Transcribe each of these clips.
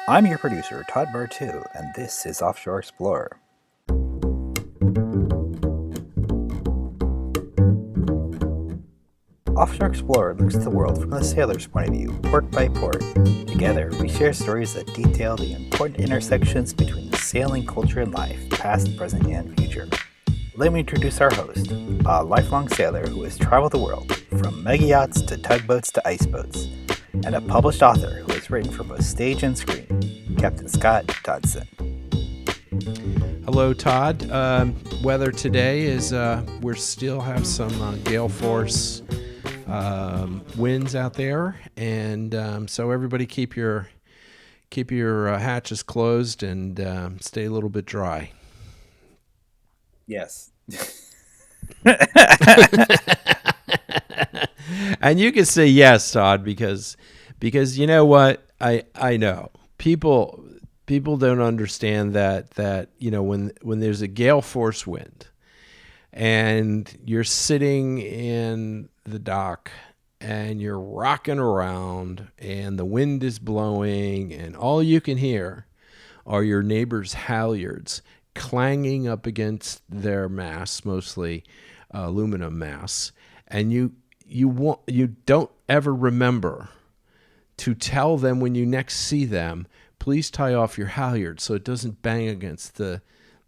I'm your producer, Todd Bartu, and this is Offshore Explorer. Offshore Explorer looks at the world from the sailor's point of view, port by port. Together, we share stories that detail the important intersections between sailing culture and life, past, present, and future. Let me introduce our host, a lifelong sailor who has traveled the world, from mega yachts to tugboats to ice boats, and a published author who has written for both stage and screen, Captain Scott Dodgson. Hello, Todd. Weather today is we still have some gale force winds out there, and so everybody keep your hatches closed and stay a little bit dry. Yes. And you can say yes, Todd, because you know what? I know people don't understand that you know when there's a gale force wind and you're sitting in the dock and you're rocking around and the wind is blowing and all you can hear are your neighbor's halyards clanging up against their masts, mostly aluminum masts, and you don't ever remember to tell them when you next see them, please tie off your halyards so it doesn't bang against the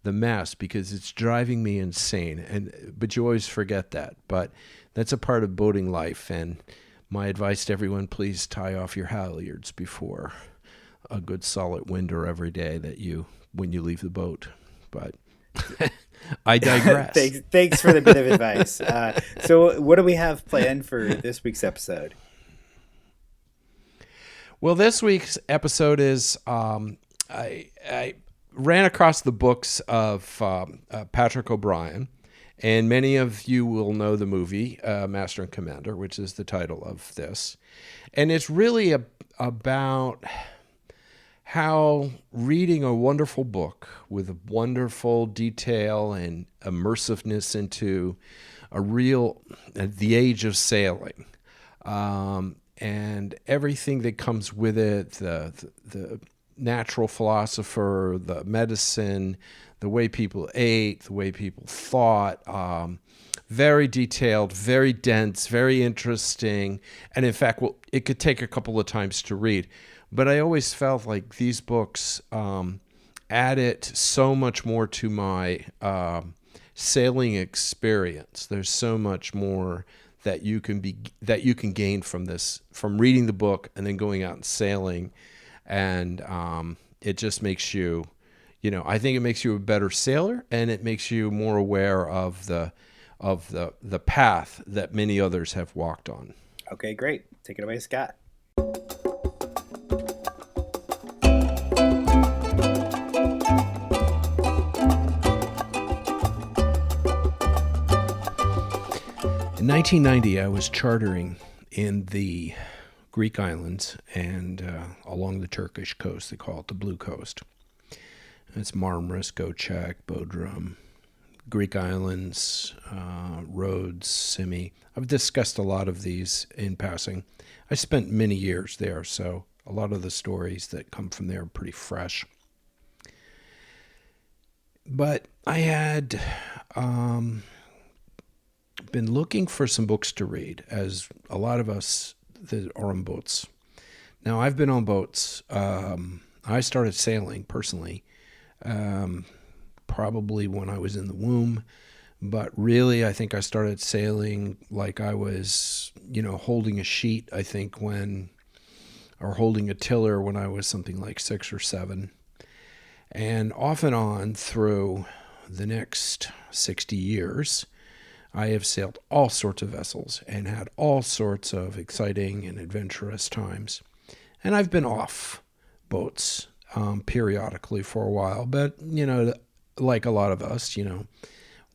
mast, because it's driving me insane. But you always forget that. But that's a part of boating life, and my advice to everyone, please tie off your halyards before a good solid winder every day when you leave the boat. But I digress. Thanks for the bit of advice. So what do we have planned for this week's episode? Well, this week's episode is I ran across the books of Patrick O'Brian, and many of you will know the movie Master and Commander, which is the title of this. And it's really about how reading a wonderful book with wonderful detail and immersiveness into the age of sailing, and everything that comes with it, the natural philosopher, the medicine, the way people ate, the way people thought, very detailed, very dense, very interesting. And in fact, it could take a couple of times to read. But I always felt like these books added so much more to my sailing experience. There's so much more that you can gain from reading the book and then going out and sailing, and it just makes you, I think it makes you a better sailor, and it makes you more aware of the path that many others have walked on. Okay, great. Take it away, Scott. In 1990, I was chartering in the Greek islands and along the Turkish coast. They call it the Blue Coast. It's Marmaris, Göcek, Bodrum, Greek islands, Rhodes, Simi. I've discussed a lot of these in passing. I spent many years there, so a lot of the stories that come from there are pretty fresh. But I had been looking for some books to read, as a lot of us that are on boats. Now, I've been on boats. I started sailing personally probably when I was in the womb, but really I think I started sailing like I was, holding a sheet, I think or holding a tiller when I was something like 6 or 7. And off and on through the next 60 years, I have sailed all sorts of vessels and had all sorts of exciting and adventurous times. And I've been off boats periodically for a while. But, like a lot of us,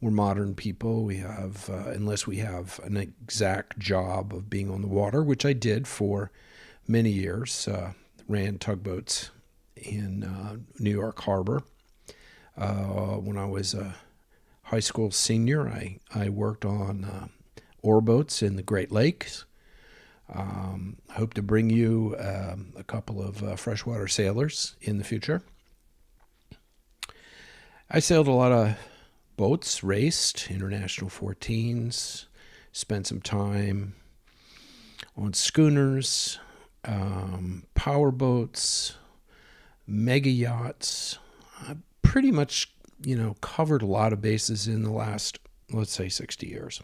we're modern people. We have, unless we have an exact job of being on the water, which I did for many years, ran tugboats in New York Harbor. When I was a high school senior, I worked on oar boats in the Great Lakes. Hope to bring you a couple of freshwater sailors in the future. I sailed a lot of boats, raced international 14s, spent some time on schooners, power boats, mega yachts. I pretty much, covered a lot of bases in the last, let's say, 60 years,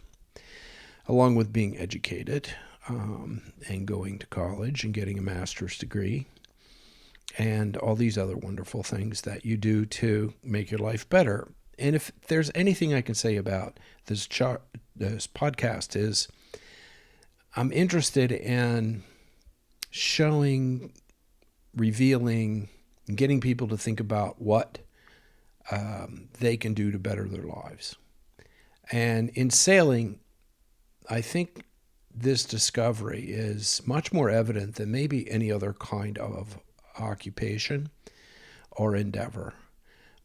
along with being educated and going to college and getting a master's degree and all these other wonderful things that you do to make your life better. And if there's anything I can say about this podcast is I'm interested in showing, revealing, and getting people to think about what they can do to better their lives. And in sailing, I think this discovery is much more evident than maybe any other kind of occupation or endeavor,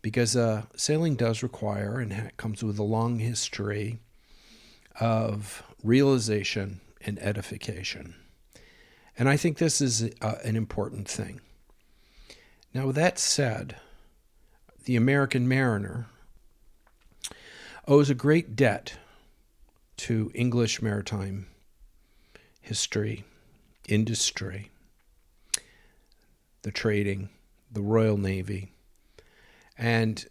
because sailing does require and comes with a long history of realization and edification. And I think this is an important thing. Now, with that said, the American mariner owes a great debt to English maritime history, industry, the trading, the Royal Navy. And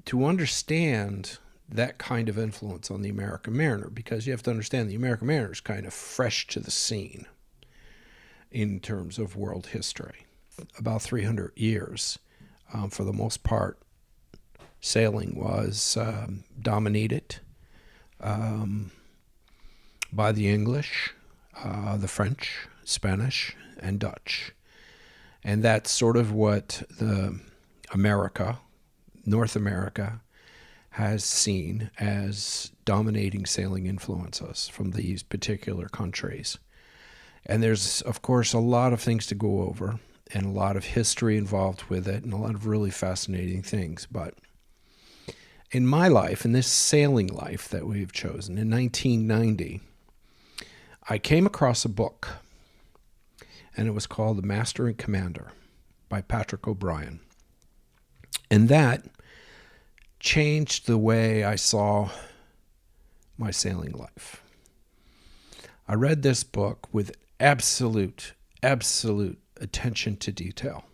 to understand that kind of influence on the American mariner, because you have to understand the American mariner is kind of fresh to the scene in terms of world history. About 300 years, for the most part, sailing was dominated by the English, the French, Spanish, and Dutch. And that's sort of what North America, has seen as dominating sailing influences from these particular countries. And there's, of course, a lot of things to go over and a lot of history involved with it and a lot of really fascinating things. But in my life, in this sailing life that we've chosen, in 1990, I came across a book, and it was called The Master and Commander by Patrick O'Brien. And that changed the way I saw my sailing life. I read this book with absolute attention to detail.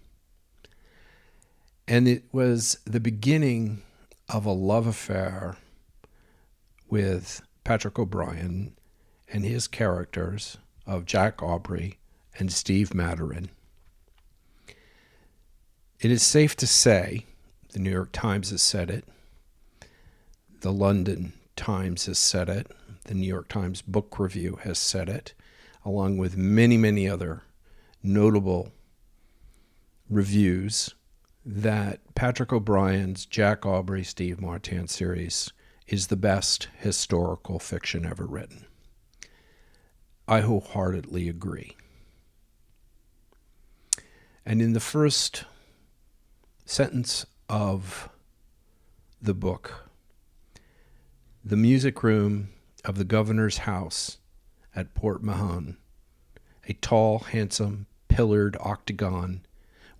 And it was the beginning of a love affair with Patrick O'Brien and his characters of Jack Aubrey and Steve Maturin. It is safe to say, the New York Times has said it, the London Times has said it, the New York Times Book Review has said it, along with many, many other notable reviews, that Patrick O'Brien's Jack Aubrey, Steve Martin series is the best historical fiction ever written. I wholeheartedly agree. And in the first sentence of the book, the music room of the governor's house at Port Mahon, a tall, handsome, pillared octagon,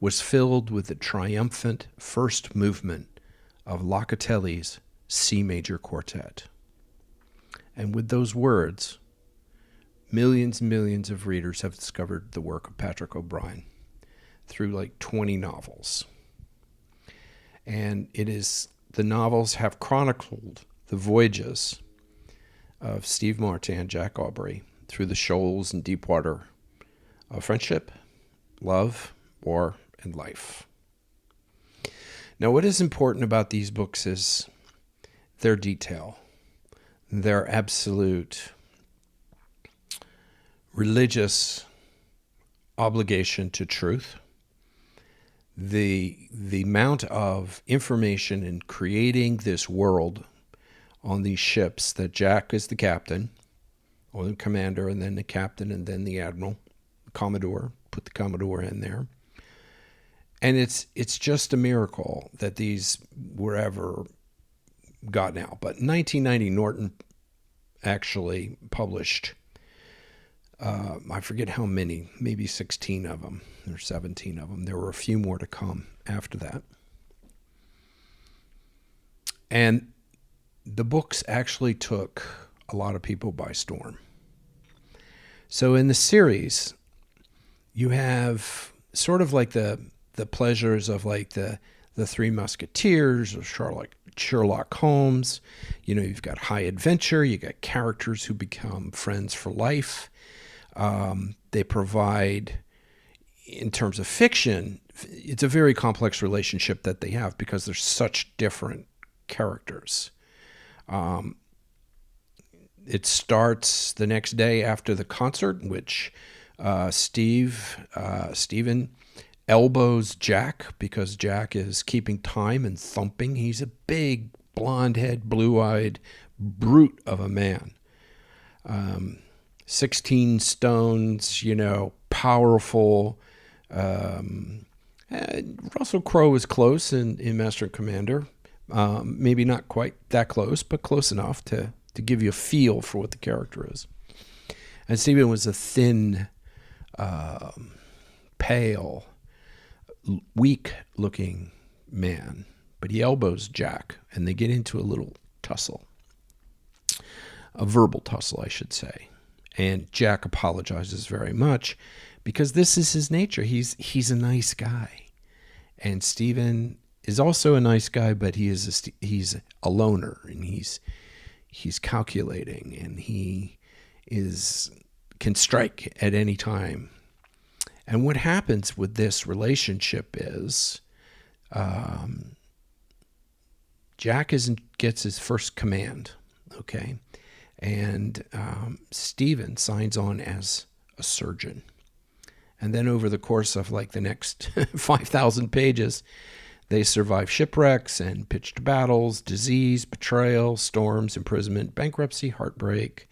was filled with the triumphant first movement of Locatelli's C major quartet. And with those words, millions and millions of readers have discovered the work of Patrick O'Brien through like 20 novels. And the novels have chronicled the voyages of Steve Martin, Jack Aubrey, through the shoals and deep water of friendship, love, war, and life. Now, what is important about these books is their detail, their absolute religious obligation to truth, the amount of information in creating this world on these ships that Jack is the captain, or the commander, and then the captain, and then the admiral, Commodore, put the Commodore in there. And it's just a miracle that these were ever gotten out. But in 1990, Norton actually published I forget how many, maybe 16 of them or 17 of them. There were a few more to come after that. And the books actually took a lot of people by storm. So in the series, you have sort of like the pleasures of like the Three Musketeers or Sherlock Holmes. You know, you've got high adventure. You got characters who become friends for life. They provide, in terms of fiction, it's a very complex relationship that they have because they're such different characters. It starts the next day after the concert, in which Stephen elbows Jack because Jack is keeping time and thumping. He's a big, blonde-head, blue-eyed brute of a man. 16 stones, powerful. Russell Crowe is close in Master and Commander. Maybe not quite that close, but close enough to give you a feel for what the character is. And Stephen was a thin, pale, weak-looking man, but he elbows Jack, and they get into a little tussle, a verbal tussle, I should say. And Jack apologizes very much because this is his nature. He's a nice guy, and Stephen is also a nice guy, but he's a loner, and he's calculating, and he can strike at any time. And what happens with this relationship is Jack gets his first command, okay? And Stephen signs on as a surgeon. And then over the course of like the next 5,000 pages, they survive shipwrecks and pitched battles, disease, betrayal, storms, imprisonment, bankruptcy, heartbreak.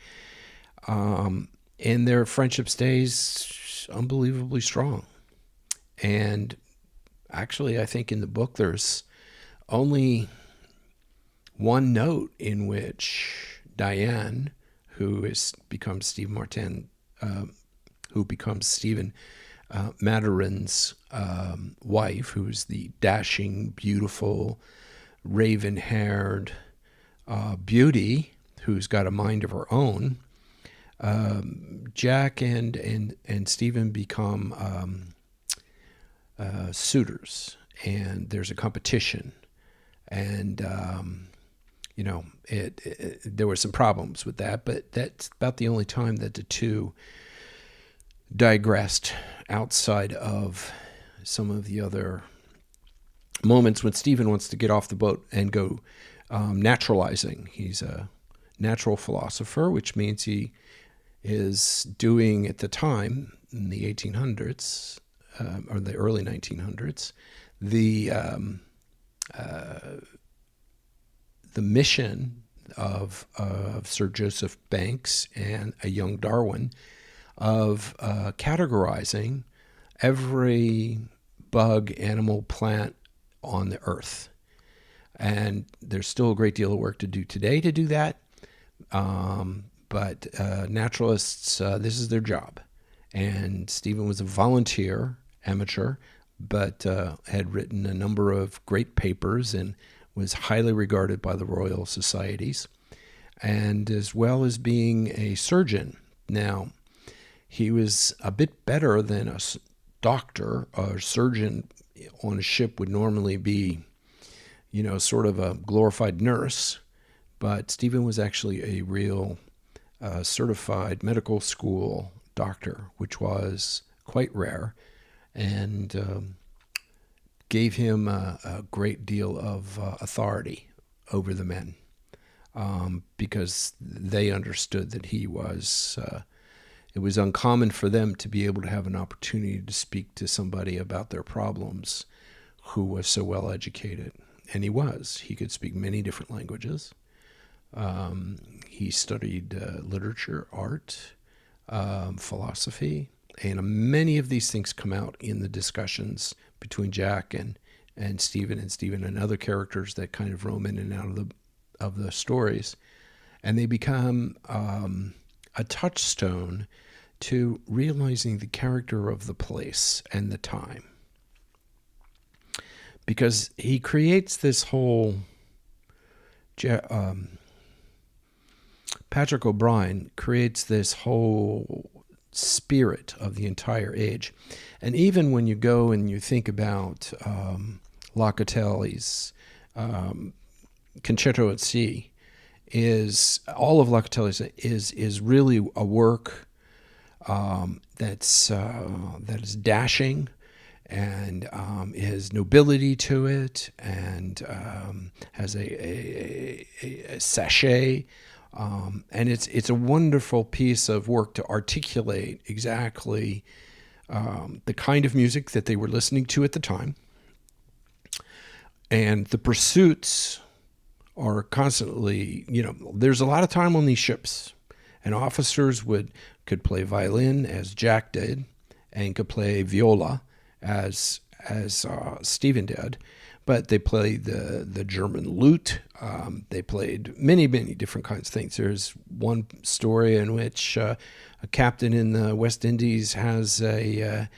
And their friendship stays unbelievably strong. And actually, I think in the book, there's only one note in which Diane, who becomes Steve Martin, who becomes Stephen Maturin's wife, who's the dashing, beautiful, raven-haired beauty who's got a mind of her own. Jack and Stephen become suitors, and there's a competition, and there were some problems with that, but that's about the only time that the two digressed outside of some of the other moments when Stephen wants to get off the boat and go naturalizing. He's a natural philosopher, which means he is doing, at the time, in the 1800s, or the early 1900s, the mission of Sir Joseph Banks and a young Darwin of categorizing every bug, animal, plant on the earth. And there's still a great deal of work to do today to do that. But naturalists, this is their job. And Stephen was a volunteer, amateur, but had written a number of great papers and was highly regarded by the Royal Societies, and as well as being a surgeon. Now, he was a bit better than a doctor. A surgeon on a ship would normally be, sort of a glorified nurse, but Stephen was actually a real certified medical school doctor, which was quite rare, and gave him a great deal of authority over the men, because they understood that he was, it was uncommon for them to be able to have an opportunity to speak to somebody about their problems who was so well educated. And he could speak many different languages. He studied literature, art, philosophy, and many of these things come out in the discussions between Jack and Stephen and other characters that kind of roam in and out of the stories. And they become a touchstone to realizing the character of the place and the time. Because he creates this whole, Patrick O'Brian creates this whole spirit of the entire age. And even when you go and you think about Locatelli's Concerto at Sea, all of Locatelli's is really a work that is dashing, and has nobility to it, and has a sachet, and it's a wonderful piece of work to articulate exactly the kind of music that they were listening to at the time, and the pursuits are constantly, there's a lot of time on these ships, and officers could play violin, as Jack did, and could play viola, as Stephen did, but they played the German lute. They played many different kinds of things. There's one story in which a captain in the West Indies has a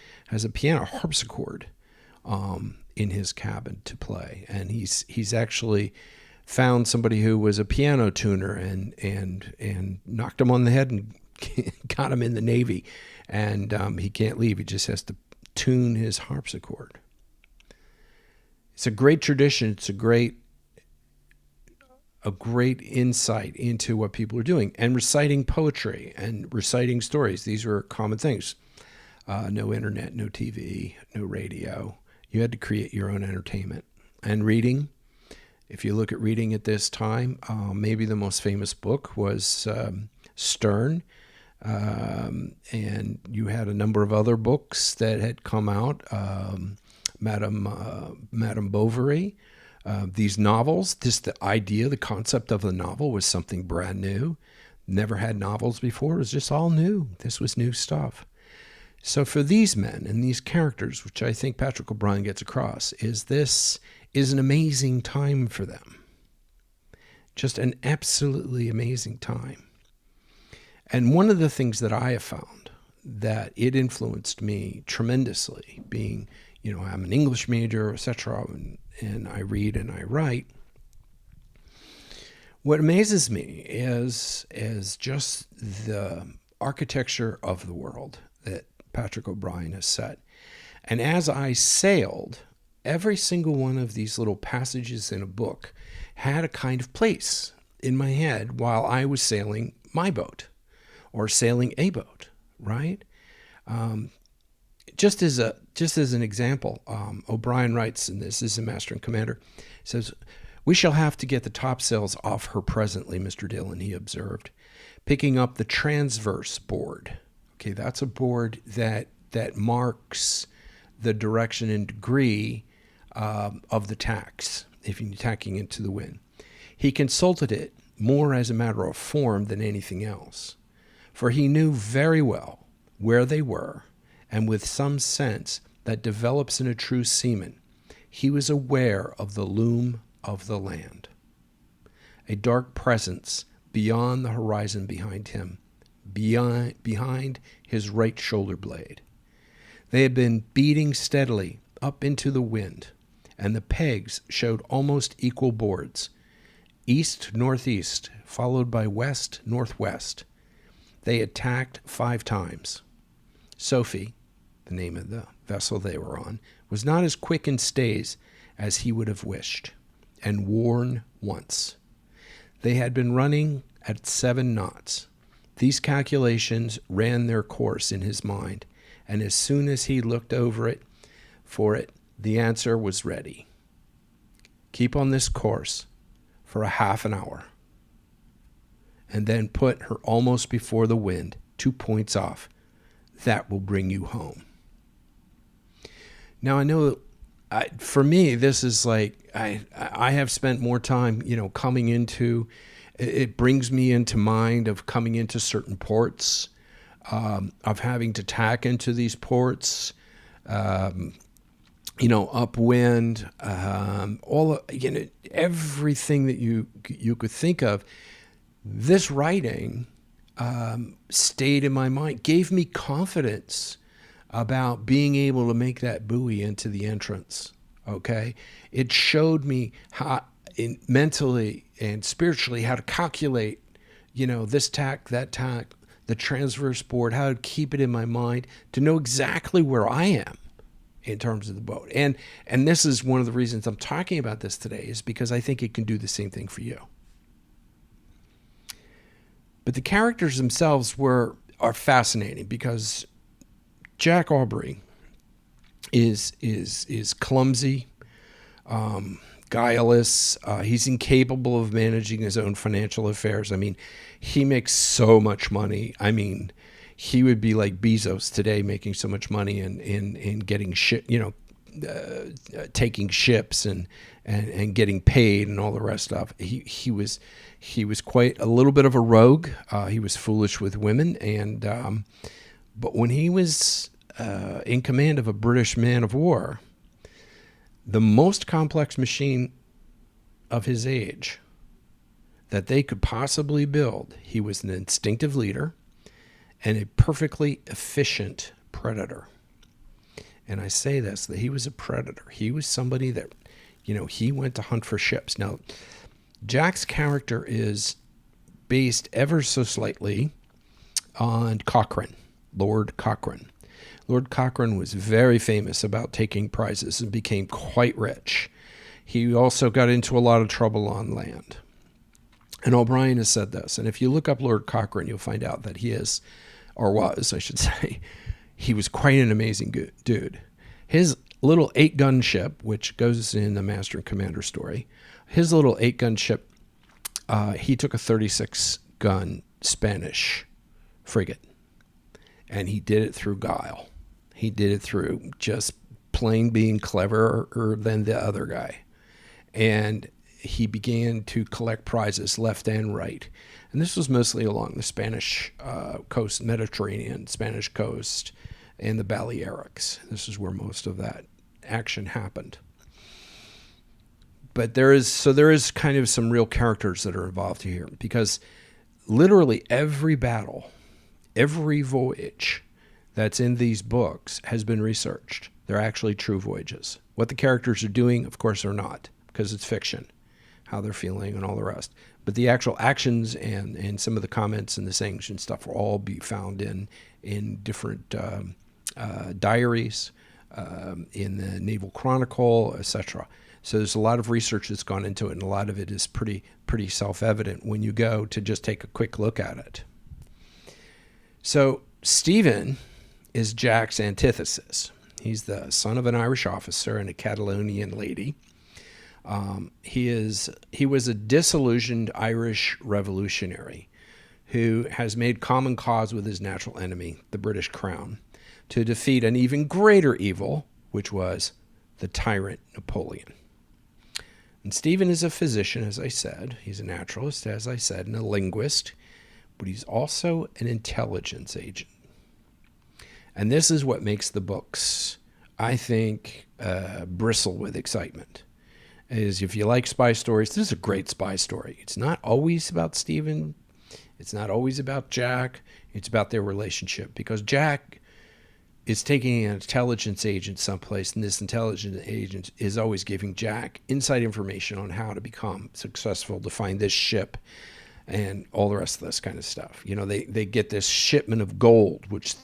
piano harpsichord in his cabin to play, and he's actually found somebody who was a piano tuner and knocked him on the head and got him in the Navy, and he can't leave. He just has to tune his harpsichord. It's a great tradition. It's a great insight into what people are doing, and reciting poetry and reciting stories. These were common things. No internet, no TV, no radio. You had to create your own entertainment. And reading. If you look at reading at this time, maybe the most famous book was Sterne, and you had a number of other books that had come out, Madame Bovary, these novels. The idea, the concept of the novel was something brand new. Never had novels before. It was just all new. This was new stuff. So for these men and these characters, which I think Patrick O'Brian gets across, this is an amazing time for them. Just an absolutely amazing time. And one of the things that I have found that it influenced me tremendously, being, I'm an English major, etc., and I read and I write. What amazes me is just the architecture of the world that Patrick O'Brian has set. And as I sailed, every single one of these little passages in a book had a kind of place in my head while I was sailing my boat or sailing a boat, right? Just as an example, O'Brian writes, and this is a Master and Commander, says, "We shall have to get the topsails off her presently, Mr. Dillon," he observed, picking up the transverse board. Okay, that's a board that marks the direction and degree of the tacks, if you're tacking into the wind. He consulted it more as a matter of form than anything else, for he knew very well where they were, and with some sense that develops in a true seaman, he was aware of the loom of the land, a dark presence beyond the horizon behind him, behind his right shoulder blade. They had been beating steadily up into the wind, and the pegs showed almost equal boards, east-northeast, followed by west-northwest. They attacked 5 times. Sophie, the name of the vessel they were on, was not as quick in stays as he would have wished, and worn once. They had been running at 7 knots. These calculations ran their course in his mind, and as soon as he looked over it, the answer was ready. Keep on this course for a half an hour, and then put her almost before the wind, 2 points off. That will bring you home. Now I know, for me, this is like I have spent more time, coming into. It brings me into mind of coming into certain ports, of having to tack into these ports, upwind, everything that you could think of. This writing stayed in my mind, gave me confidence about being able to make that buoy into the entrance. Okay. It showed me how mentally and spiritually how to calculate, this tack, that tack, the transverse board, how to keep it in my mind to know exactly where I am in terms of the boat. And this is one of the reasons I'm talking about this today, is because I think it can do the same thing for you. But the characters themselves are fascinating, because Jack Aubrey is clumsy, guileless. He's incapable of managing his own financial affairs. I mean, he makes so much money. I mean, he would be like Bezos today, making so much money and getting shit, taking ships and getting paid and all the rest of it. He was quite a little bit of a rogue. He was foolish with women, but when he was in command of a British man of war, the most complex machine of his age that they could possibly build, he was an instinctive leader and a perfectly efficient predator. And I say this, that he was a predator. He was somebody that, he went to hunt for ships. Now, Jack's character is based ever so slightly on Cochrane, Lord Cochrane. Lord Cochrane was very famous about taking prizes and became quite rich. He also got into a lot of trouble on land. And O'Brien has said this, and if you look up Lord Cochrane, you'll find out that he is, or was, I should say, he was quite an amazing dude. His little 8-gun ship, which goes in the Master and Commander story, his little 8-gun ship, he took a 36-gun Spanish frigate, and he did it through guile. He did it through just plain being cleverer than the other guy. And he began to collect prizes left and right. And this was mostly along the Spanish coast, Mediterranean, Spanish coast, and the Balearics. This is where most of that action happened. But there is kind of some real characters that are involved here, because literally every battle, every voyage that's in these books has been researched. They're actually true voyages. What the characters are doing, of course, are not, because it's fiction, how they're feeling and all the rest. But the actual actions and some of the comments and the sayings and stuff will all be found in different diaries, in the Naval Chronicle, etc. So there's a lot of research that's gone into it, and a lot of it is pretty self-evident when you go to just take a quick look at it. So Stephen is Jack's antithesis. He's the son of an Irish officer and a Catalonian lady. He was a disillusioned Irish revolutionary who has made common cause with his natural enemy, the British Crown, to defeat an even greater evil, which was the tyrant Napoleon. And Stephen is a physician, as I said. He's a naturalist, as I said, and a linguist, but he's also an intelligence agent. And this is what makes the books, I think, bristle with excitement. Is if you like spy stories, this is a great spy story. It's not always about Stephen. It's not always about Jack. It's about their relationship, because Jack is taking an intelligence agent someplace, and this intelligence agent is always giving Jack inside information on how to become successful, to find this ship and all the rest of this kind of stuff. They get this shipment of gold, which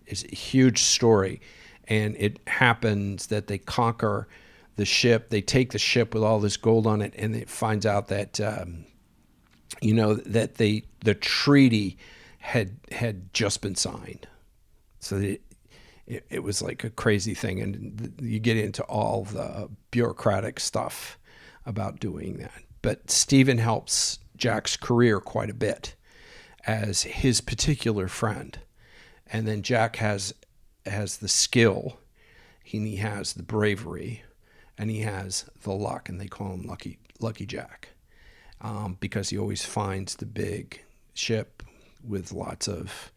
is a huge story, and it happens that they conquer the ship. They take the ship with all this gold on it, and it finds out that that the treaty had just been signed. So it was like a crazy thing, and you get into all the bureaucratic stuff about doing that. But Stephen helps Jack's career quite a bit as his particular friend, and then Jack has the skill, he has the bravery, and he has the luck, and they call him Lucky Jack, because he always finds the big ship with lots of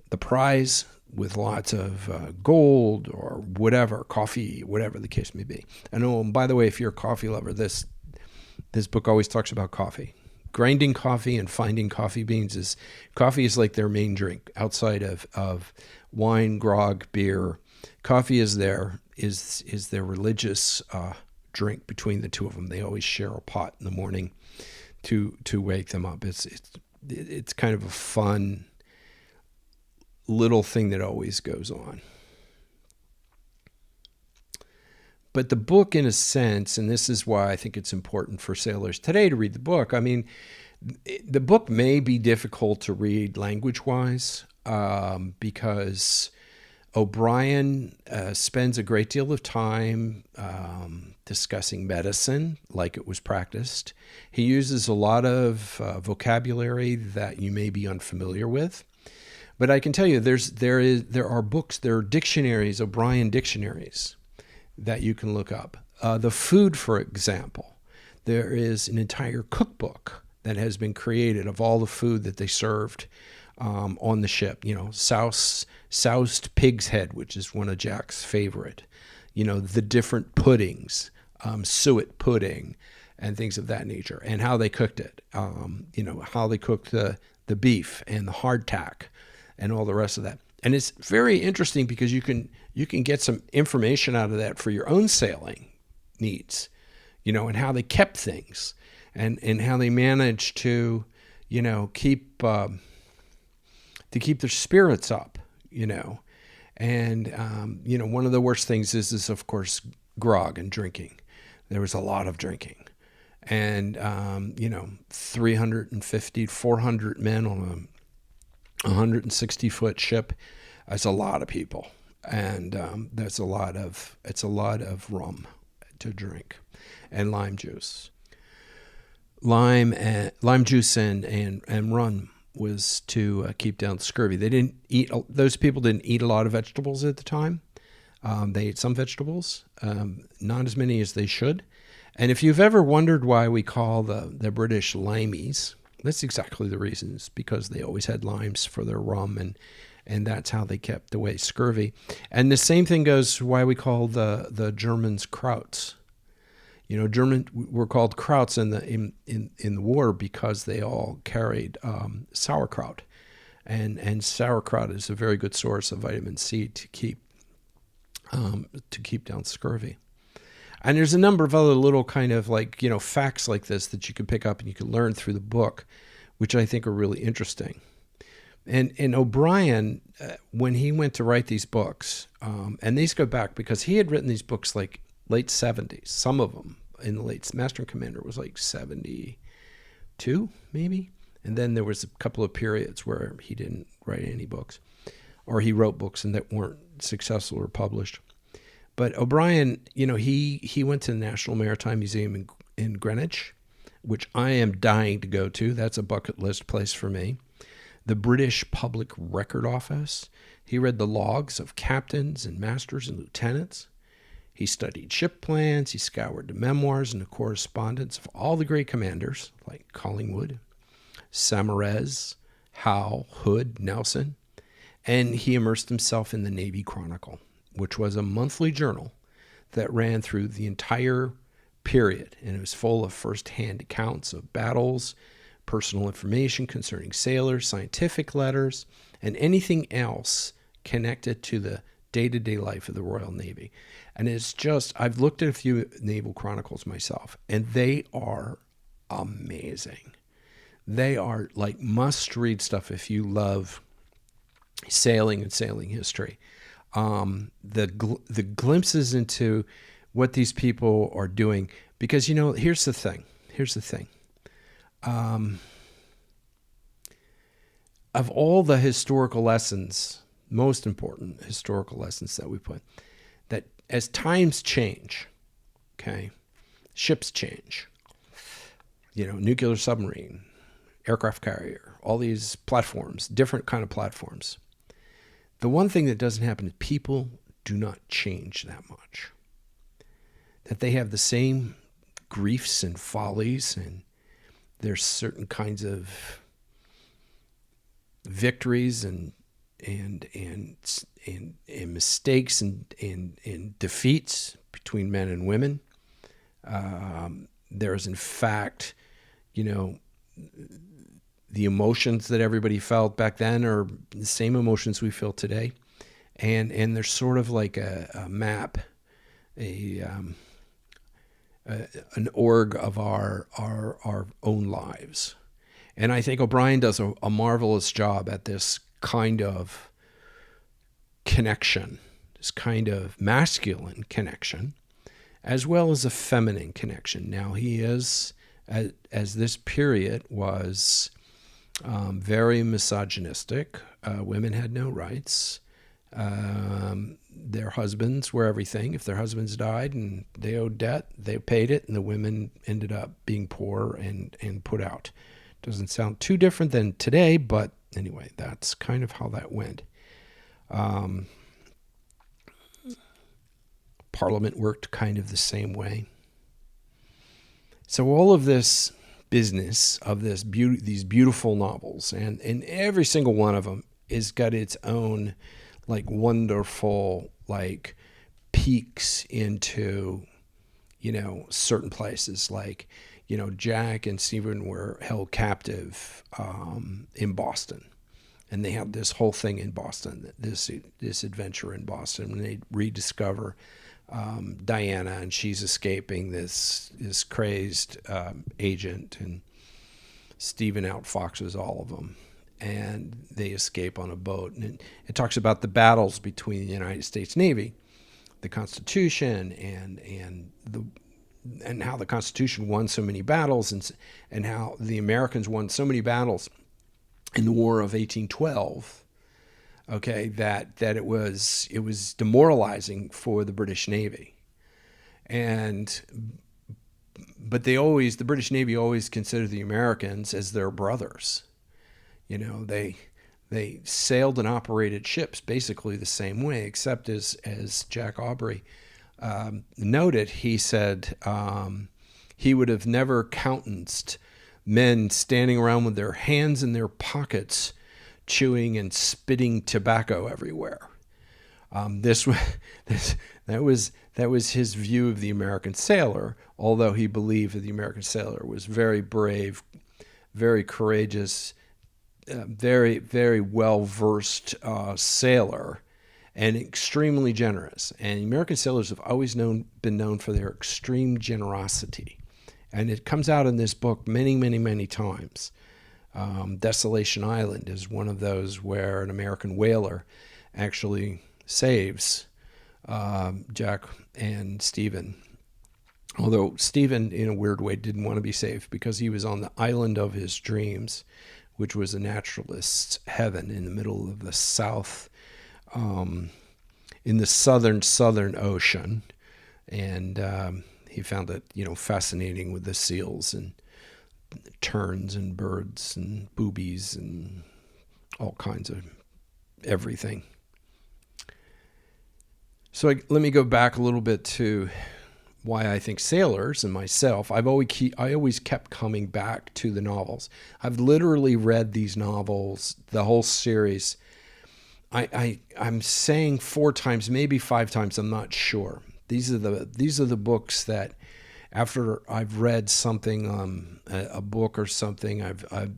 the prize, with lots of gold or whatever, coffee, whatever the case may be. And by the way, if you're a coffee lover, this book always talks about coffee, grinding coffee and finding coffee beans is coffee is like their main drink outside of wine, grog, beer. Coffee is their religious drink between the two of them. They always share a pot in the morning to wake them up. It's kind of a fun little thing that always goes on. But the book, in a sense, and this is why I think it's important for sailors today to read the book. I mean, the book may be difficult to read language-wise because O'Brien spends a great deal of time discussing medicine like it was practiced. He uses a lot of vocabulary that you may be unfamiliar with. But I can tell you there are books, there are dictionaries, O'Brien dictionaries, that you can look up. The food, for example, there is an entire cookbook that has been created of all the food that they served on the ship. Soused pig's head, which is one of Jack's favorite. The different puddings, suet pudding, and things of that nature, and how they cooked it. How they cooked the beef and the hardtack, and all the rest of that. And it's very interesting because you can get some information out of that for your own sailing needs, and how they kept things and how they managed to, keep their spirits up, And, one of the worst things is of course, grog and drinking. There was a lot of drinking. And, 350, 400 men on a 160-foot ship. That's a lot of people. And it's a lot of rum to drink and lime juice. Lime juice and rum was to keep down scurvy. Those people didn't eat a lot of vegetables at the time. They ate some vegetables, not as many as they should. And if you've ever wondered why we call the British limeys, that's exactly the reason. It's because they always had limes for their rum, and that's how they kept away scurvy. And the same thing goes why we call the Germans krauts. German were called krauts in the war because they all carried sauerkraut, and sauerkraut is a very good source of vitamin C to keep down scurvy. And there's a number of other little kind of facts like this that you can pick up and you can learn through the book, which I think are really interesting. And O'Brien, when he went to write these books, and these go back because he had written these books like late 70s, some of them in the late, Master and Commander was like 72, maybe. And then there was a couple of periods where he didn't write any books, or he wrote books and that weren't successful or published. But O'Brien, he went to the National Maritime Museum in Greenwich, which I am dying to go to. That's a bucket list place for me. The British Public Record Office. He read the logs of captains and masters and lieutenants. He studied ship plans. He scoured the memoirs and the correspondence of all the great commanders like Collingwood, Saumarez, Howe, Hood, Nelson. And he immersed himself in the Navy Chronicle, which was a monthly journal that ran through the entire period. And it was full of first-hand accounts of battles, personal information concerning sailors, scientific letters, and anything else connected to the day-to-day life of the Royal Navy. And it's just, I've looked at a few naval chronicles myself, and they are amazing. They are like must-read stuff if you love sailing and sailing history. The glimpses into what these people are doing, because here's the thing. Of all the historical lessons, most important historical lessons that we put, that as times change, okay, ships change, nuclear submarine, aircraft carrier, all these platforms, different kind of platforms. The one thing that doesn't happen is people do not change that much. That they have the same griefs and follies, and there's certain kinds of victories and mistakes and defeats between men and women. There is, in fact, the emotions that everybody felt back then are the same emotions we feel today. And there's sort of like a map, an org of our own lives. And I think O'Brien does a marvelous job at this kind of connection, this kind of masculine connection, as well as a feminine connection. Now, he is, as this period was very misogynistic. Women had no rights. Their husbands were everything. If their husbands died and they owed debt, they paid it, and the women ended up being poor and put out. Doesn't sound too different than today, but anyway, that's kind of how that went. Parliament worked kind of the same way. So all of this business of these beautiful novels, and every single one of them is got its own like wonderful like peeks into, certain places. Like, Jack and Stephen were held captive in Boston, and they had this whole thing in Boston, this adventure in Boston, when they rediscover Diana, and she's escaping this crazed agent, and Stephen outfoxes all of them, and they escape on a boat. And it talks about the battles between the United States Navy, the Constitution, and how the Constitution won so many battles, and how the Americans won so many battles in the War of 1812. Okay, that it was demoralizing for the British Navy, but the British Navy always considered the Americans as their brothers. They sailed and operated ships basically the same way, except as Jack Aubrey noted, he said he would have never countenanced men standing around with their hands in their pockets, chewing and spitting tobacco everywhere. That was his view of the American sailor, although he believed that the American sailor was very brave, very courageous, very, very well-versed sailor, and extremely generous. And American sailors have always been known for their extreme generosity. And it comes out in this book many, many, many times. Desolation Island is one of those where an American whaler actually saves Jack and Stephen. Although Stephen, in a weird way, didn't want to be saved because he was on the island of his dreams, which was a naturalist's heaven in the middle of the south, in the southern ocean. And he found it, fascinating with the seals and terns and birds and boobies and all kinds of everything. So let me go back a little bit to why I think sailors and myself, I always kept coming back to the novels. I've literally read these novels, the whole series. I'm saying 4 times, maybe 5 times, I'm not sure. These are the books that, after I've read something, a book or something, I've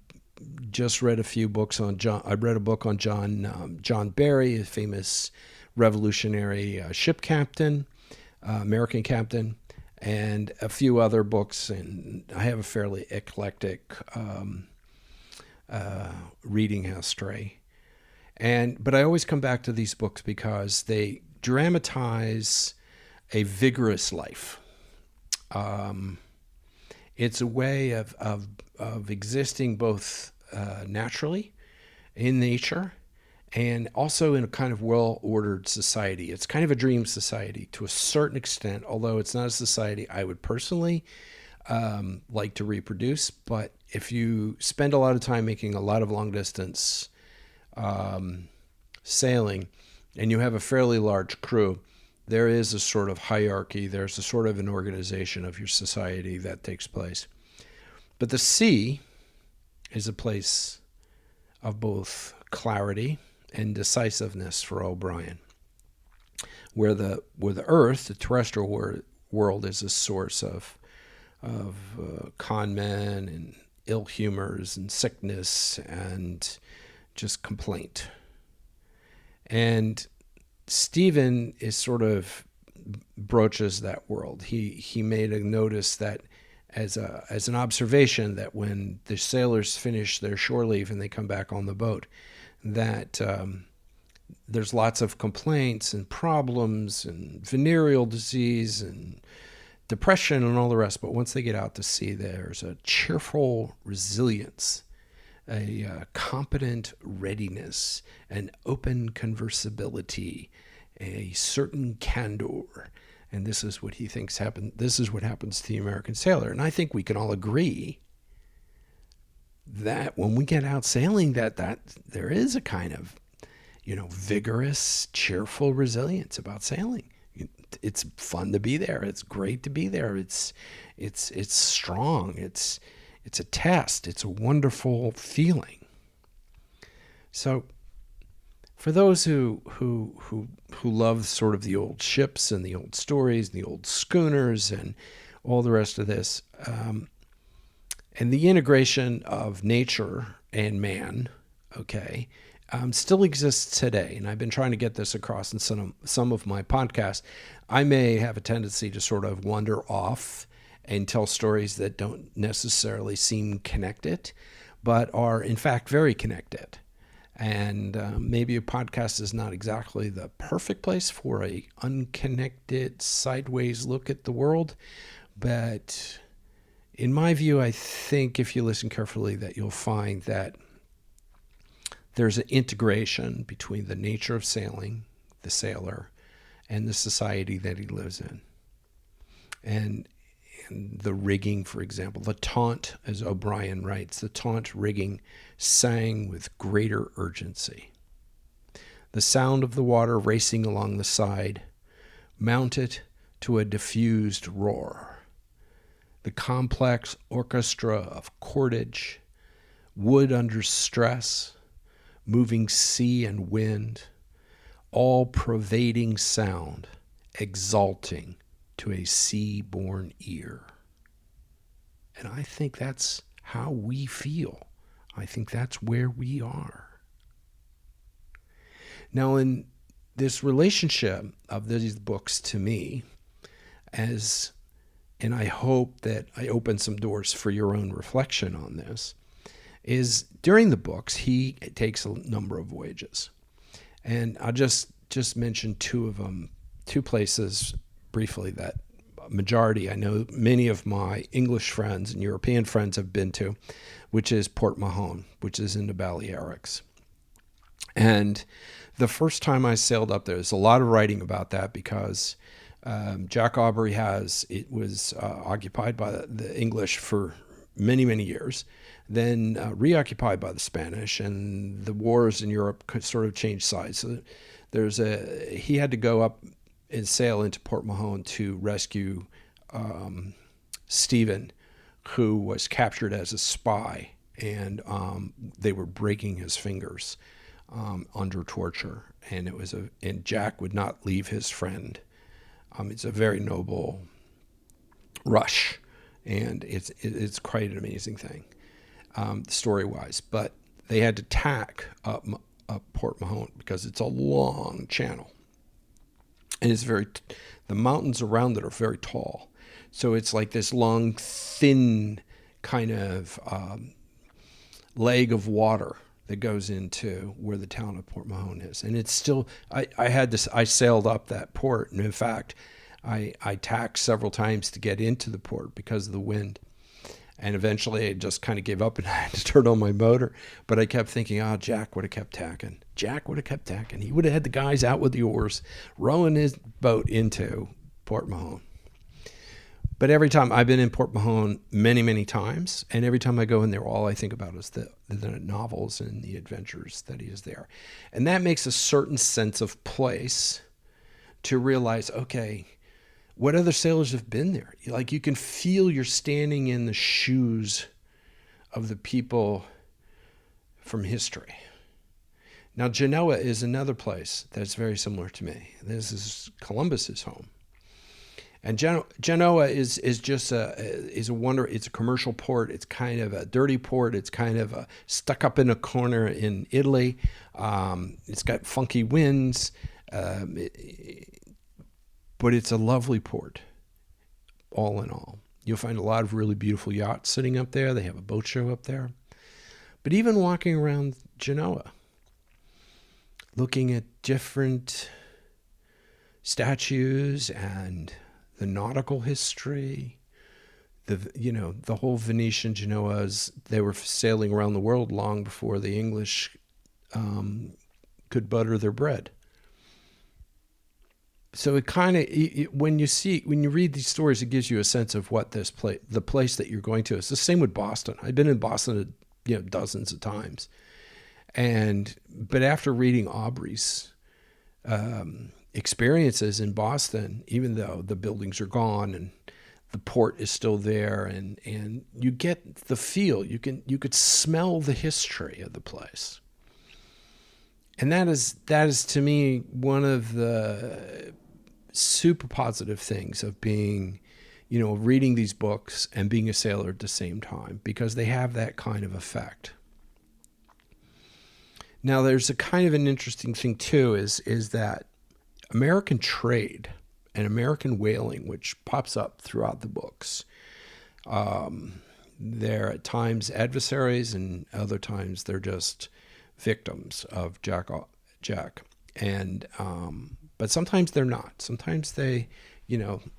just read a few books on John. I read a book on John Barry, a famous revolutionary ship captain, American captain, and a few other books. And I have a fairly eclectic reading history. But I always come back to these books because they dramatize a vigorous life. It's a way of existing both naturally in nature and also in a kind of well-ordered society. It's kind of a dream society to a certain extent, although it's not a society I would personally like to reproduce. But if you spend a lot of time making a lot of long-distance sailing and you have a fairly large crew, there is a sort of hierarchy, there's a sort of an organization of your society that takes place. But the sea is a place of both clarity and decisiveness for O'Brien, where the earth, the terrestrial world, is a source of con men and ill humors and sickness and just complaint. And Stephen is sort of broaches that world. He made a notice that as an observation that when the sailors finish their shore leave and they come back on the boat, that there's lots of complaints and problems and venereal disease and depression and all the rest. But once they get out to sea, there's a cheerful resilience, a competent readiness, an open conversability, a certain candor. And this is what he thinks happened. This is what happens to the American sailor. And I think we can all agree that when we get out sailing, that there is a kind of, vigorous, cheerful resilience about sailing. It's fun to be there. It's great to be there. It's strong. It's a test. It's a wonderful feeling. So for those who love sort of the old ships and the old stories and the old schooners and all the rest of this, and the integration of nature and man, still exists today. And I've been trying to get this across in some of my podcasts. I may have a tendency to sort of wander off and tell stories that don't necessarily seem connected, but are in fact very connected. And maybe a podcast is not exactly the perfect place for a unconnected, sideways look at the world. But in my view, I think if you listen carefully that you'll find that there's an integration between the nature of sailing, the sailor, and the society that he lives in. And the rigging, for example, the taunt, as O'Brien writes, the taunt rigging sang with greater urgency. The sound of the water racing along the side mounted to a diffused roar. The complex orchestra of cordage, wood under stress, moving sea and wind, all-pervading sound, exalting to a sea-born ear. And I think that's how we feel. I think that's where we are. Now, in this relationship of these books to me, and I hope that I open some doors for your own reflection on this, is during the books, he takes a number of voyages. And I'll just mention two of them, two places briefly that majority, I know many of my English friends and European friends have been to, which is Port Mahon, which is in the Balearics. And the first time I sailed up there, there's a lot of writing about that because Jack Aubrey was occupied by the English for many, many years, then reoccupied by the Spanish, and the wars in Europe could sort of change sides. So he had to go up and sail into Port Mahon to rescue Stephen, who was captured as a spy, and they were breaking his fingers under torture, and Jack would not leave his friend. It's a very noble rush, and it's quite an amazing thing, story-wise. But they had to tack up Port Mahon because it's a long channel, and the mountains around it are very tall. So it's like this long, thin kind of leg of water that goes into where the town of Port Mahon is. And it's still, I sailed up that port, and in fact, I tacked several times to get into the port because of the wind. And eventually I just kind of gave up and I had to turn on my motor. But I kept thinking, Jack would have kept tacking. Jack would have kept tacking. He would have had the guys out with the oars, rowing his boat into Port Mahon. But every time I've been in Port Mahon many, many times, and every time I go in there, all I think about is the novels and the adventures that he is there. And that makes a certain sense of place to realize, okay, what other sailors have been there? Like, you can feel you're standing in the shoes of the people from history. Now, Genoa is another place that's very similar to me. This is Columbus's home. And Genoa is just a wonder. It's a commercial port. It's kind of a dirty port. It's kind of stuck up in a corner in Italy. It's got funky winds, but it's a lovely port. All in all, you'll find a lot of really beautiful yachts sitting up there. They have a boat show up there. But even walking around Genoa, looking at different statues and the nautical history, the whole Venetian Genoas, they were sailing around the world long before the English could butter their bread. So it kind of, when you read these stories, it gives you a sense of what the place that you're going to. It's the same with Boston. I've been in Boston, dozens of times, but after reading Aubrey's experiences in Boston, even though the buildings are gone and the port is still there, and you get the feel, you could smell the history of the place. And that is to me one of the super positive things of being, reading these books and being a sailor at the same time, because they have that kind of effect. Now, there's a kind of an interesting thing too, is that American trade and American whaling, which pops up throughout the books, they're at times adversaries and other times they're just victims of Jack. And but sometimes they're not. Sometimes they,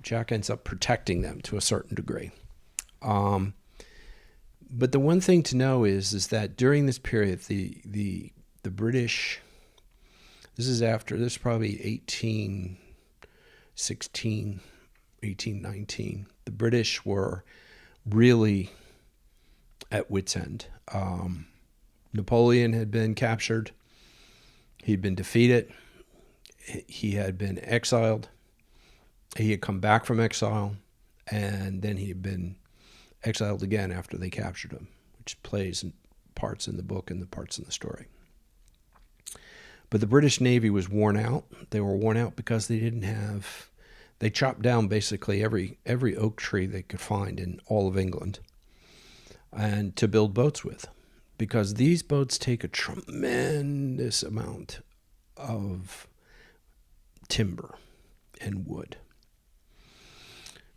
Jack ends up protecting them to a certain degree. But the one thing to know is that during this period, the British, this is probably 1816, 1819. The British were really at wit's end. Napoleon had been captured. He'd been defeated. He had been exiled. He had come back from exile, and then he had been exiled again after they captured him, which plays parts in the book and the parts in the story. But the British Navy was worn out. They were worn out because they chopped down basically every oak tree they could find in all of England, and to build boats with, because these boats take a tremendous amount of timber and wood.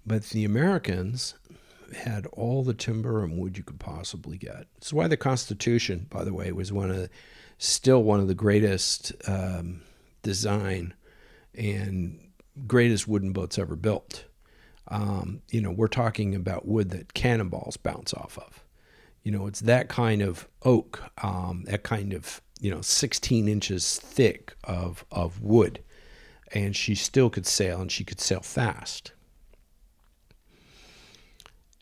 But the Americans had all the timber and wood you could possibly get. That's why the Constitution, by the way, was still one of the greatest design and greatest wooden boats ever built. We're talking about wood that cannonballs bounce off of. It's that kind of oak, that kind of 16 inches thick of wood, and she still could sail, and she could sail fast.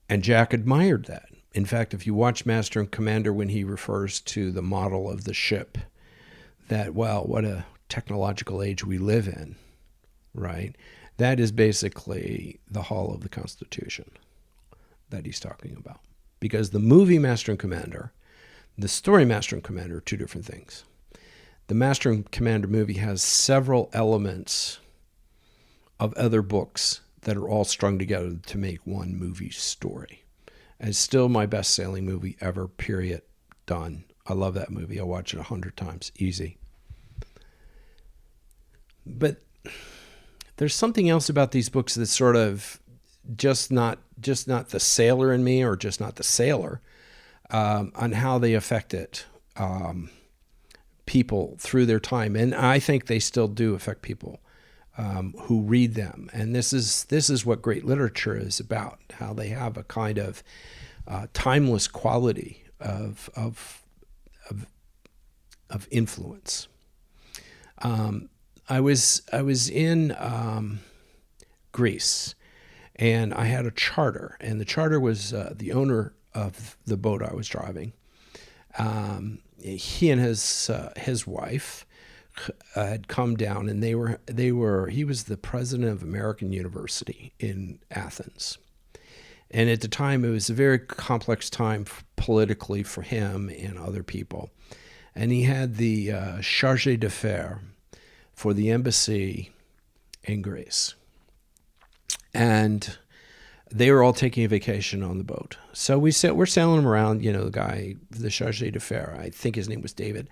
And Jack admired that. In fact, if you watch Master and Commander, when he refers to the model of the ship, that, well, what a technological age we live in, right? That is basically the hull of the Constitution that he's talking about. Because the movie Master and Commander, the story Master and Commander are two different things. The Master and Commander movie has several elements of other books that are all strung together to make one movie story. And it's still my best sailing movie ever, period, done. I love that movie. I'll watch it 100 times, easy. But there's something else about these books that's sort of just not the sailor in me, or just not the sailor, on how they affected people through their time. And I think they still do affect people who read them. And this is what great literature is about, how they have a kind of timeless quality of influence. I was in Greece, and I had a charter, and the charter was the owner of the boat I was driving. He and his wife had come down, and he was the president of American University in Athens. And at the time, it was a very complex time politically for him and other people. And he had the chargé d'affaires for the embassy in Greece. and they were all taking a vacation on the boat. So we're sailing them around. The guy, the charge d'affaires, I think his name was David.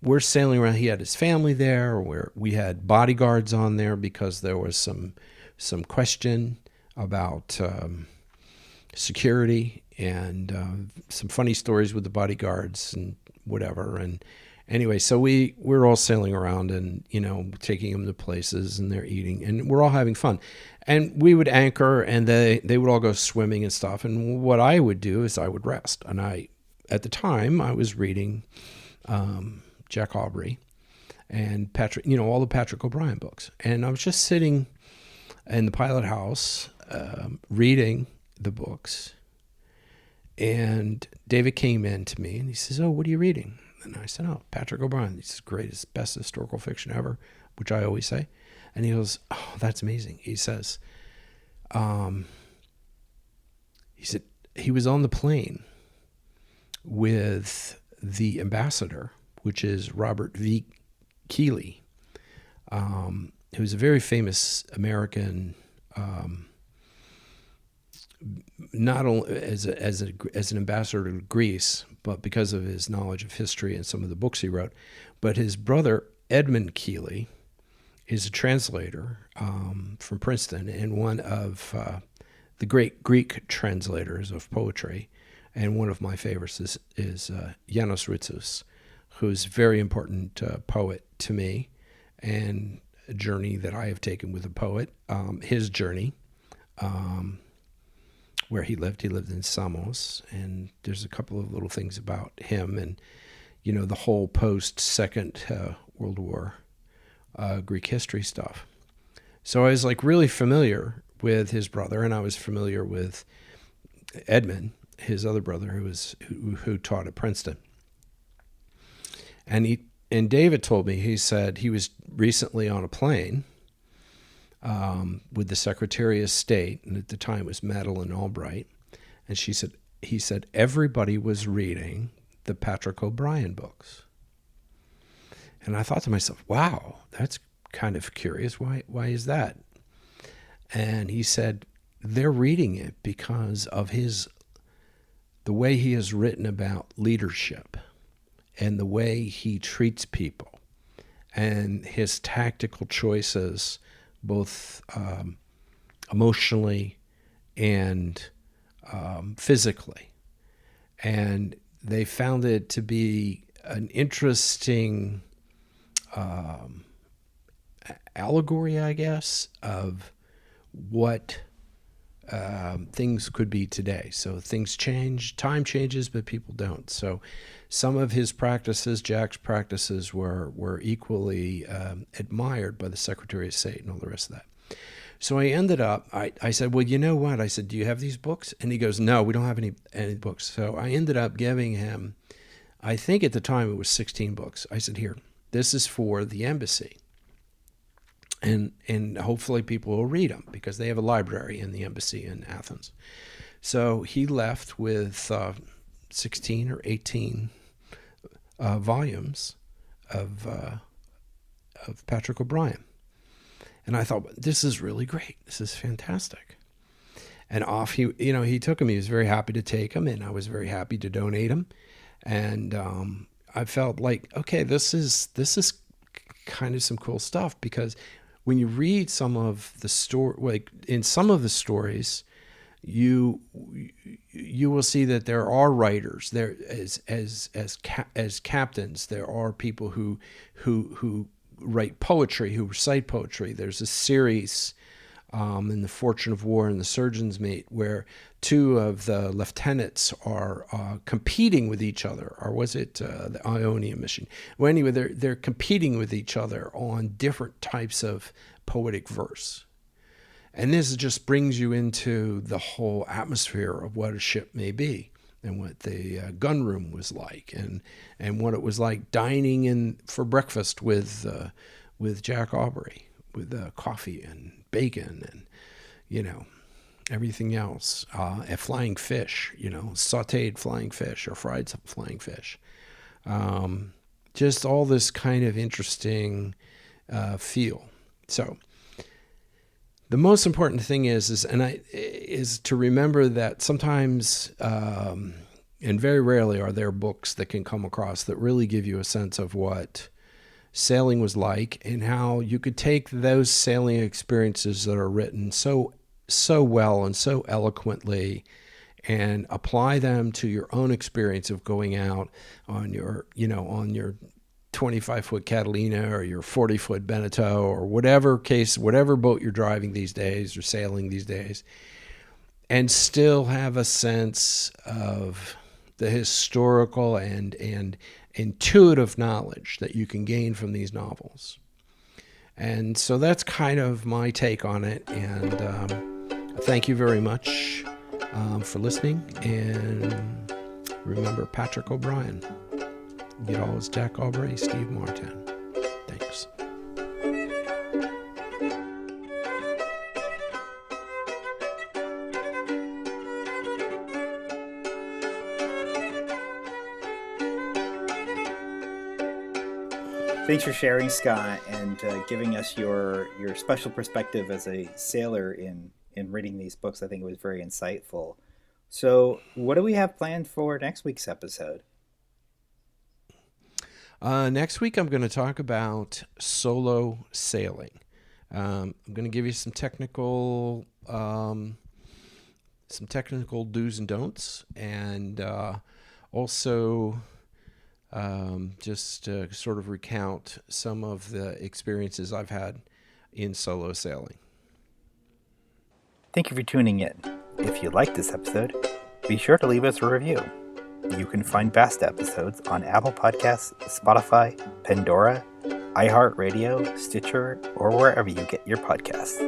We're sailing around. He had his family there. We had bodyguards on there because there was some question about security and some funny stories with the bodyguards and whatever. And anyway, so we're all sailing around and, taking them to places, and they're eating, and we're all having fun. And we would anchor, and they would all go swimming and stuff. And what I would do is I would rest. And at the time, I was reading Jack Aubrey and Patrick, all the Patrick O'Brian books. And I was just sitting in the pilot house reading the books. And David came in to me and he says, "Oh, what are you reading?" And I said, "Oh, Patrick O'Brian. He's the greatest, best historical fiction ever," which I always say. And he goes, "Oh, that's amazing." He says, he was on the plane with the ambassador, which is Robert V. Keeley, who's a very famous American, not only as an ambassador to Greece, but because of his knowledge of history and some of the books he wrote. But his brother, Edmund Keeley, is a translator from Princeton and one of the great Greek translators of poetry. And one of my favorites is Janos Ritsos, who's a very important poet to me, and a journey that I have taken with a poet. His journey, where he lived in Samos, and there's a couple of little things about him and, the whole post-Second World War Greek history stuff. So I was really familiar with his brother, and I was familiar with Edmund, his other brother, who taught at Princeton. And David told me, he said he was recently on a plane with the Secretary of State, and at the time it was Madeleine Albright, and he said everybody was reading the Patrick O'Brian books. And I thought to myself, wow, that's kind of curious. Why is that? And he said they're reading it because of the way he has written about leadership and the way he treats people and his tactical choices, both emotionally and physically. And they found it to be an interesting allegory, I guess, of what things could be today. So things change, time changes, but people don't. So some of his practices, Jack's practices, were equally admired by the Secretary of State and all the rest of that. So I ended up, I said, well, you know what? I said, do you have these books? And he goes, no, we don't have any books. So I ended up giving him, I think at the time it was 16 books. I said, here, this is for the embassy. And hopefully people will read them because they have a library in the embassy in Athens. So he left with 16 or 18 volumes of Patrick O'Brian. And I thought, this is really great. This is fantastic. And off he took them. He was very happy to take them, and I was very happy to donate them. And I felt like, okay, this is kind of some cool stuff, because when you read some of the story, like in some of the stories, you will see that there are writers there as captains. There are people who write poetry, who recite poetry. There's a series in The Fortune of War and The Surgeon's Mate where two of the lieutenants are competing with each other, or was it the Ionian mission? Well, anyway, they're competing with each other on different types of poetic verse. And this just brings you into the whole atmosphere of what a ship may be, and what the gun room was like, and what it was like dining in for breakfast with Jack Aubrey, with coffee and bacon and everything else, a flying fish, sautéed flying fish or fried flying fish, just all this kind of interesting feel. So the most important thing is to remember that sometimes, and very rarely are there books that can come across that really give you a sense of what sailing was like and how you could take those sailing experiences that are written so well and so eloquently and apply them to your own experience of going out on your 25-foot Catalina or your 40-foot Beneteau or whatever boat you're driving these days or sailing these days, and still have a sense of the historical and intuitive knowledge that you can gain from these novels. And so that's kind of my take on it. And thank you very much for listening. And remember Patrick O'Brien. Get all his Jack Aubrey, Steve Martin. Thanks. Thanks for sharing, Scott, and giving us your special perspective as a sailor in reading these books. I think it was very insightful. So what do we have planned for next week's episode? Next week, I'm going to talk about solo sailing. I'm going to give you some technical do's and don'ts, and also just sort of recount some of the experiences I've had in solo sailing. Thank you for tuning in. If you liked this episode, be sure to leave us a review. You can find past episodes on Apple Podcasts, Spotify, Pandora, iHeartRadio, Stitcher, or wherever you get your podcasts.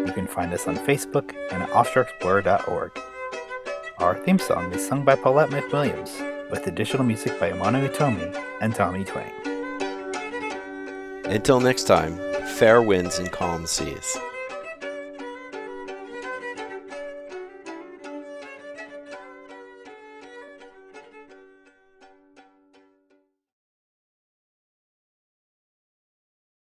You can find us on Facebook and at offshoreexplorer.org. Our theme song is sung by Paulette McWilliams, with additional music by Amano Utomi and Tommy Twang. Until next time, fair winds and calm seas.